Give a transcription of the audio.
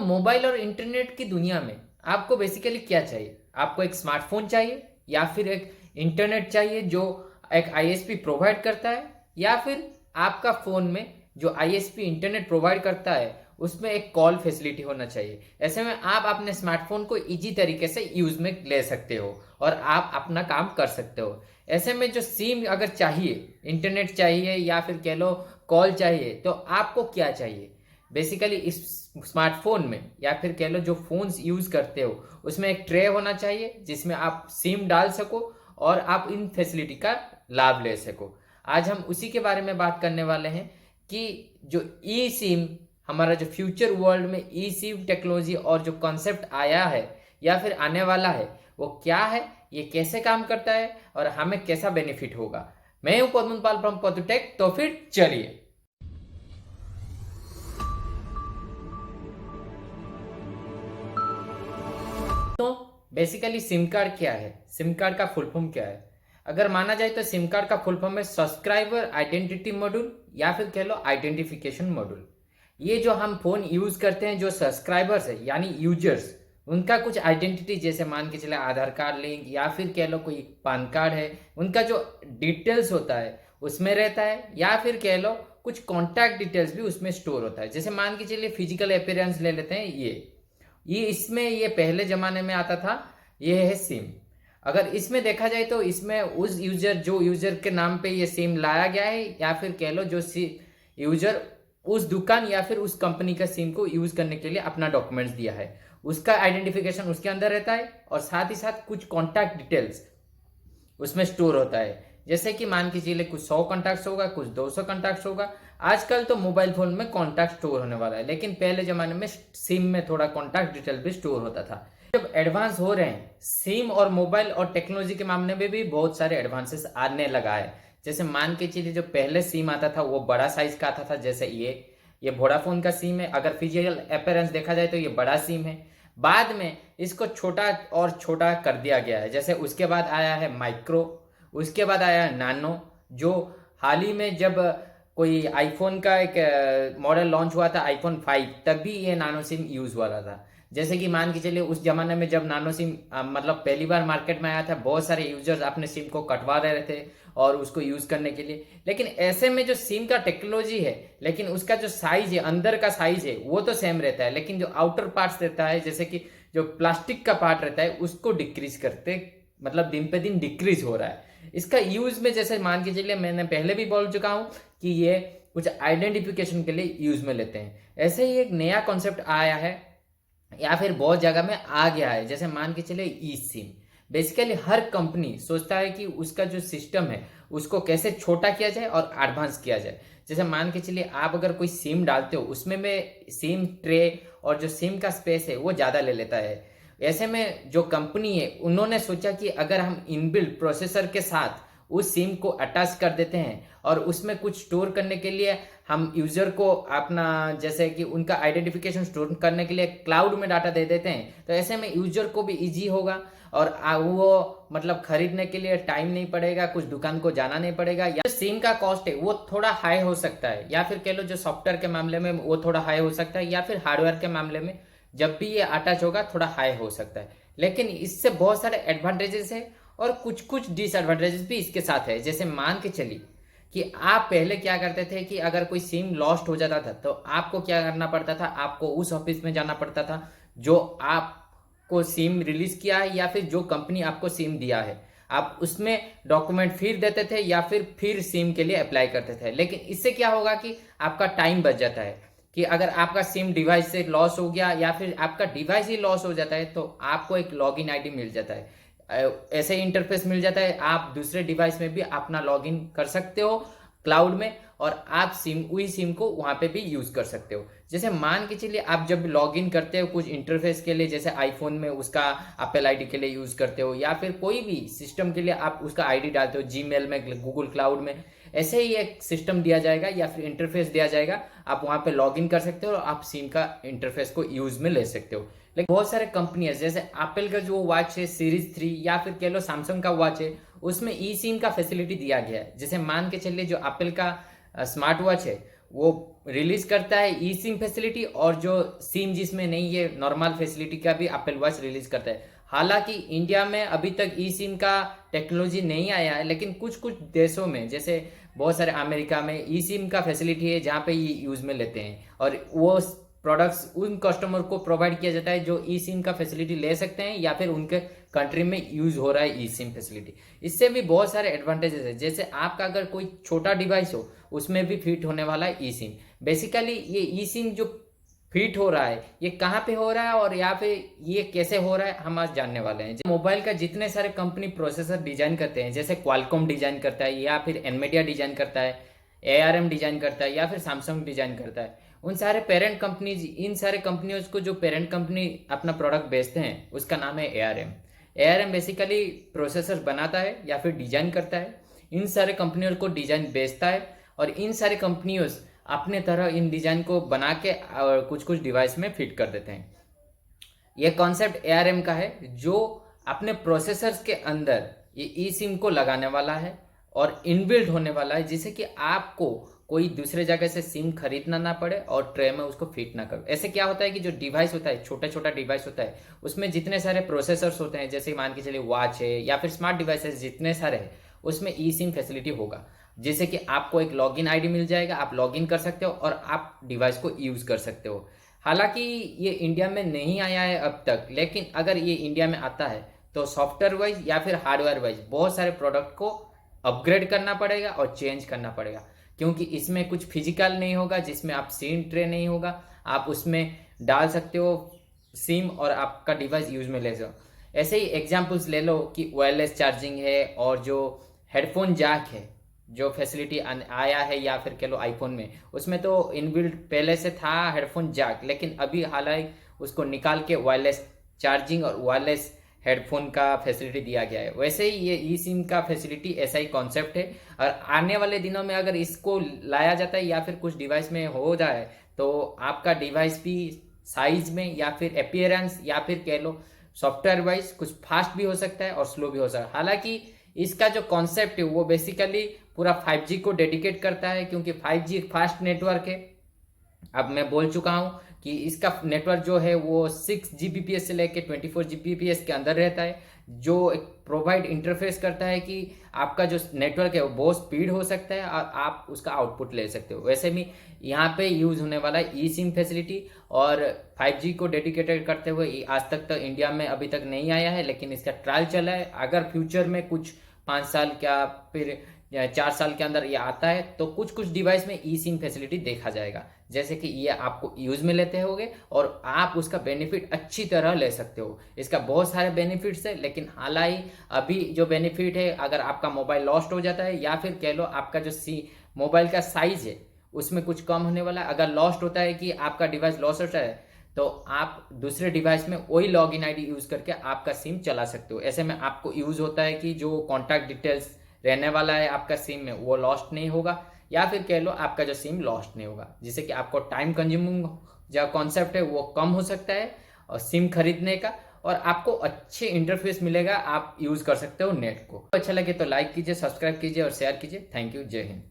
Mobile और internet की दुनिया में आपको बेसिकली क्या चाहिए? आपको एक स्मार्टफोन चाहिए या फिर एक इंटरनेट चाहिए जो एक आईएसपी प्रोवाइड करता है, या फिर आपका फ़ोन में जो आईएसपी इंटरनेट प्रोवाइड करता है उसमें एक कॉल फैसिलिटी होना चाहिए। ऐसे में आप अपने स्मार्टफोन को ईजी तरीके से यूज़ में ले सकते हो और आप अपना काम कर सकते हो। ऐसे में जो सिम अगर चाहिए, इंटरनेट चाहिए या फिर कह लो कॉल चाहिए, तो आपको क्या चाहिए? बेसिकली इस स्मार्टफोन में या फिर कह लो जो फोन्स यूज करते हो उसमें एक ट्रे होना चाहिए जिसमें आप सिम डाल सको और आप इन फैसिलिटी का लाभ ले सको। आज हम उसी के बारे में बात करने वाले हैं कि जो ई सिम, हमारा जो फ्यूचर वर्ल्ड में ई सिम टेक्नोलॉजी और जो कॉन्सेप्ट आया है या फिर आने वाला है वो क्या है, ये कैसे काम करता है और हमें कैसा बेनिफिट होगा। मैं हूं पद्मन पाल फ्रॉम पदुटेक, तो फिर चलिए। तो बेसिकली सिम कार्ड क्या है, सिम कार्ड का फुल फॉर्म क्या है? अगर माना जाए तो सिम कार्ड का फुल फॉर्म है सब्सक्राइबर आइडेंटिटी मॉड्यूल या फिर कह लो आइडेंटिफिकेशन मॉड्यूल। ये जो हम फोन यूज करते हैं, जो सब्सक्राइबर्स है यानी यूजर्स, उनका कुछ आइडेंटिटी, जैसे मान के चले आधार कार्ड लिंक या फिर कह लो कोई पान कार्ड है, उनका जो डिटेल्स होता है उसमें रहता है, या फिर कह लो कुछ कॉन्टैक्ट डिटेल्स भी उसमें स्टोर होता है। जैसे मान के चलिए फिजिकल अपीयरेंस ले लेते हैं, ये इसमें ये पहले जमाने में आता था, ये है सिम। अगर इसमें देखा जाए तो इसमें उस यूजर, जो यूजर के नाम पे ये सिम लाया गया है, या फिर कह लो जो यूजर उस दुकान या फिर उस कंपनी का सिम को यूज करने के लिए अपना डॉक्यूमेंट्स दिया है, उसका आइडेंटिफिकेशन उसके अंदर रहता है और साथ ही साथ कुछ कॉन्टैक्ट डिटेल्स उसमें स्टोर होता है। जैसे कि मान के चलिए कुछ 100 कॉन्टैक्ट्स होगा, कुछ 200 कॉन्टैक्ट्स होगा। आजकल तो मोबाइल फोन में कॉन्टैक्ट स्टोर होने वाला है, लेकिन पहले जमाने में सिम में थोड़ा कॉन्टैक्ट डिटेल भी स्टोर होता था। जब एडवांस हो रहे हैं सिम और मोबाइल और टेक्नोलॉजी के मामले में भी बहुत सारे एडवांसेस आने लगा है। जैसे मान के चलिए जो पहले सिम आता था वो बड़ा साइज का आता था, जैसे ये वोडाफोन का सिम है। अगर फिजिकल अपीयरेंस देखा जाए तो ये बड़ा सिम है। बाद में इसको छोटा और छोटा कर दिया गया है। जैसे उसके बाद आया है माइक्रो, उसके बाद आया है नानो, जो हाल ही में जब कोई आईफोन का एक मॉडल लॉन्च हुआ था, आईफोन 5, तब भी ये नानो सिम यूज हुआ था। जैसे कि मान के चलिए उस जमाने में जब नानो सिम मतलब पहली बार मार्केट में आया था, बहुत सारे यूजर्स अपने सिम को कटवा रहे थे और उसको यूज करने के लिए। लेकिन ऐसे में जो सिम का टेक्नोलॉजी है, लेकिन उसका जो साइज है, अंदर का साइज है, वो तो सेम रहता है, लेकिन जो आउटर पार्ट्स रहता है, जैसे कि जो प्लास्टिक का पार्ट रहता है, उसको डिक्रीज करते, मतलब दिन पे दिन डिक्रीज हो रहा है। इसका यूज में जैसे मान के चलिए, मैंने पहले भी बोल चुका हूं कि ये कुछ आइडेंटिफिकेशन के लिए यूज में लेते हैं। ऐसे ही एक नया कॉन्सेप्ट आया है या फिर बहुत जगह में आ गया है। जैसे मान के चले ई सिम, बेसिकली हर कंपनी सोचता है कि उसका जो सिस्टम है उसको कैसे छोटा किया जाए और एडवांस किया जाए। जैसे मान के चलिए आप अगर कोई सिम डालते हो, उसमें में सिम ट्रे और जो सिम का स्पेस है वो ज़्यादा ले लेता है। ऐसे में जो कंपनी है उन्होंने सोचा कि अगर हम इनबिल्ट प्रोसेसर के साथ उस सिम को अटैच कर देते हैं और उसमें कुछ स्टोर करने के लिए हम यूजर को अपना, जैसे कि उनका आइडेंटिफिकेशन स्टोर करने के लिए क्लाउड में डाटा दे देते हैं, तो ऐसे में यूजर को भी इजी होगा और वो मतलब खरीदने के लिए टाइम नहीं पड़ेगा, कुछ दुकान को जाना नहीं पड़ेगा। या सिम का कॉस्ट है वो थोड़ा हाई हो सकता है, या फिर कह लो जो सॉफ्टवेयर के मामले में वो थोड़ा हाई हो सकता है, या फिर हार्डवेयर के मामले में जब भी ये अटैच होगा थोड़ा हाई हो सकता है। लेकिन इससे बहुत सारे एडवांटेजेस है और कुछ कुछ डिसएडवांटेजेस भी इसके साथ है। जैसे मान के चलिए कि आप पहले क्या करते थे कि अगर कोई सिम लॉस्ट हो जाता था तो आपको क्या करना पड़ता था, आपको उस ऑफिस में जाना पड़ता था जो आपको सिम रिलीज किया है या फिर जो कंपनी आपको सिम दिया है, आप उसमें डॉक्यूमेंट फिर देते थे या फिर सिम के लिए अप्लाई करते थे। लेकिन इससे क्या होगा कि आपका टाइम बच जाता है कि अगर आपका सिम डिवाइस से लॉस हो गया या फिर आपका डिवाइस ही लॉस हो जाता है तो आपको एक लॉगिन आईडी मिल जाता है, ऐसे इंटरफेस मिल जाता है। आप दूसरे डिवाइस में भी अपना लॉगिन कर सकते हो क्लाउड में और आप वही सिम को वहां पे भी यूज कर सकते हो। जैसे मान के चलिए आप जब लॉगिन करते हो कुछ इंटरफेस के लिए, जैसे आईफोन में उसका एप्पल आईडी के लिए यूज करते हो या फिर कोई भी सिस्टम के लिए आप उसका आईडी डालते हो, जीमेल में, गूगल क्लाउड में, ऐसे ही एक सिस्टम दिया जाएगा या फिर इंटरफेस दिया जाएगा। आप वहां पे लॉगिन कर सकते हो और आप सिम का इंटरफेस को यूज में ले सकते हो। लेकिन बहुत सारे कंपनी है, जैसे एप्पल का जो वॉच है सीरीज 3 या फिर कह लो सैमसंग का वॉच है, उसमें ई सिम का फैसिलिटी दिया गया है। जैसे मान के चलिए जो एप्पल का स्मार्ट वॉच है वो रिलीज करता है ई सिम फैसिलिटी, और जो सिम जिसमें नहीं है नॉर्मल फैसिलिटी का भी एप्पल वॉच रिलीज करता है। हालांकि इंडिया में अभी तक ई सिम का टेक्नोलॉजी नहीं आया है, लेकिन कुछ कुछ देशों में जैसे बहुत सारे अमेरिका में ई सिम का फैसिलिटी है जहाँ पे ये यूज में लेते हैं, और वो प्रोडक्ट्स उन कस्टमर को प्रोवाइड किया जाता है जो ई सिम का फैसिलिटी ले सकते हैं या फिर उनके कंट्री में यूज हो रहा है ई सिम फैसिलिटी। इससे भी बहुत सारे एडवांटेजेस है, जैसे आपका अगर कोई छोटा डिवाइस हो उसमें भी फिट होने वाला है ई सिम। बेसिकली ये ई सिम जो फिट हो रहा है ये कहाँ पे हो रहा है और यहाँ पे ये कैसे हो रहा है हम आज जानने वाले हैं। मोबाइल का जितने सारे कंपनी प्रोसेसर डिजाइन करते हैं, जैसे क्वालकॉम डिजाइन करता है या फिर एनवीडिया डिजाइन करता है, ARM डिजाइन करता है या फिर सैमसंग डिजाइन करता है, उन सारे पेरेंट कंपनीज, इन सारे कंपनियों को जो पेरेंट कंपनी अपना प्रोडक्ट बेचते हैं उसका नाम है ARM। ARM बेसिकली प्रोसेसर बनाता है या फिर डिजाइन करता है, इन सारे कंपनियों को डिजाइन बेचता है, और इन सारे कंपनियों अपने तरह इन डिजाइन को बना के और कुछ कुछ डिवाइस में फिट कर देते हैं। ये कॉन्सेप्ट ARM का है जो अपने प्रोसेसर्स के अंदर ये ई सिम को लगाने वाला है और इनबिल्ट होने वाला है, जिससे कि आपको कोई दूसरे जगह से सिम खरीदना ना पड़े और ट्रे में उसको फिट ना करो। ऐसे क्या होता है कि जो डिवाइस होता है, छोटा छोटा डिवाइस होता है, उसमें जितने सारे प्रोसेसर्स होते हैं, जैसे मान के चलिए वॉच है या फिर स्मार्ट डिवाइसेस जितने सारे हैं, उसमें ई सिम फैसिलिटी होगा, जिससे कि आपको एक लॉगिन आईडी मिल जाएगा, आप लॉगिन कर सकते हो और आप डिवाइस को यूज कर सकते हो। हालांकि ये इंडिया में नहीं आया है अब तक, लेकिन अगर ये इंडिया में आता है तो सॉफ्टवेयर वाइज या फिर हार्डवेयर वाइज बहुत सारे प्रोडक्ट को अपग्रेड करना पड़ेगा और चेंज करना पड़ेगा, क्योंकि इसमें कुछ फिजिकल नहीं होगा, जिसमें आप सिम ट्रे नहीं होगा, आप उसमें डाल सकते हो सिम और आपका डिवाइस यूज में ले जाओ। ऐसे ही एग्जांपल्स ले लो कि वायरलेस चार्जिंग है, और जो हेडफोन जैक है जो फैसिलिटी आया है या फिर कह लो आईफोन में, उसमें तो इनबिल्ट पहले से था हेडफोन जैक, लेकिन अभी हालांकि उसको निकाल के वायरलेस चार्जिंग और वायरलेस हेडफोन का फैसिलिटी दिया गया है। वैसे ही ये ई सिम का फैसिलिटी ऐसा ही कॉन्सेप्ट है, और आने वाले दिनों में अगर इसको लाया जाता है या फिर कुछ डिवाइस में हो जाए तो आपका डिवाइस भी साइज में या फिर अपीयरेंस या फिर कह लो सॉफ्टवेयर वाइज कुछ फास्ट भी हो सकता है और स्लो भी हो सकता है। हालांकि इसका जो कॉन्सेप्ट है वो बेसिकली पूरा 5G को डेडिकेट करता है, क्योंकि 5G फास्ट नेटवर्क है। अब मैं बोल चुका हूं कि इसका नेटवर्क जो है वो 6 Gbps से लेके 24 Gbps के अंदर रहता है, जो एक प्रोवाइड इंटरफेस करता है कि आपका जो नेटवर्क है वो बहुत स्पीड हो सकता है और आप उसका आउटपुट ले सकते हो। वैसे भी यहाँ पे यूज होने वाला है ई सिम फैसिलिटी, और 5G को डेडिकेटेड करते हुए आज तक तो इंडिया में अभी तक नहीं आया है, लेकिन इसका ट्रायल चला है। अगर फ्यूचर में कुछ 5 साल क्या फिर 4 साल के अंदर ये आता है तो कुछ कुछ डिवाइस में ई सिम फैसिलिटी देखा जाएगा, जैसे कि ये आपको यूज में लेते होगे और आप उसका बेनिफिट अच्छी तरह ले सकते हो। इसका बहुत सारे बेनिफिट्स है, लेकिन हालांकि अभी जो बेनिफिट है, अगर आपका मोबाइल लॉस्ट हो जाता है या फिर कह लो आपका जो मोबाइल का साइज है उसमें कुछ कम होने वाला है। अगर लॉस्ट होता है कि आपका डिवाइस लॉस्ट होता है तो आप दूसरे डिवाइस में वही लॉगिन आईडी यूज करके आपका सिम चला सकते हो। ऐसे में आपको यूज होता है कि जो कॉन्टैक्ट डिटेल्स रहने वाला है आपका सिम में वो लॉस्ट नहीं होगा, या फिर कह लो आपका जो सिम लॉस्ट नहीं होगा, जिससे कि आपको टाइम कंज्यूमिंग जो कॉन्सेप्ट है वो कम हो सकता है और सिम खरीदने का, और आपको अच्छे इंटरफेस मिलेगा, आप यूज कर सकते हो नेट को। अच्छा लगे तो लाइक कीजिए, सब्सक्राइब कीजिए और शेयर कीजिए। थैंक यू, जय हिंद।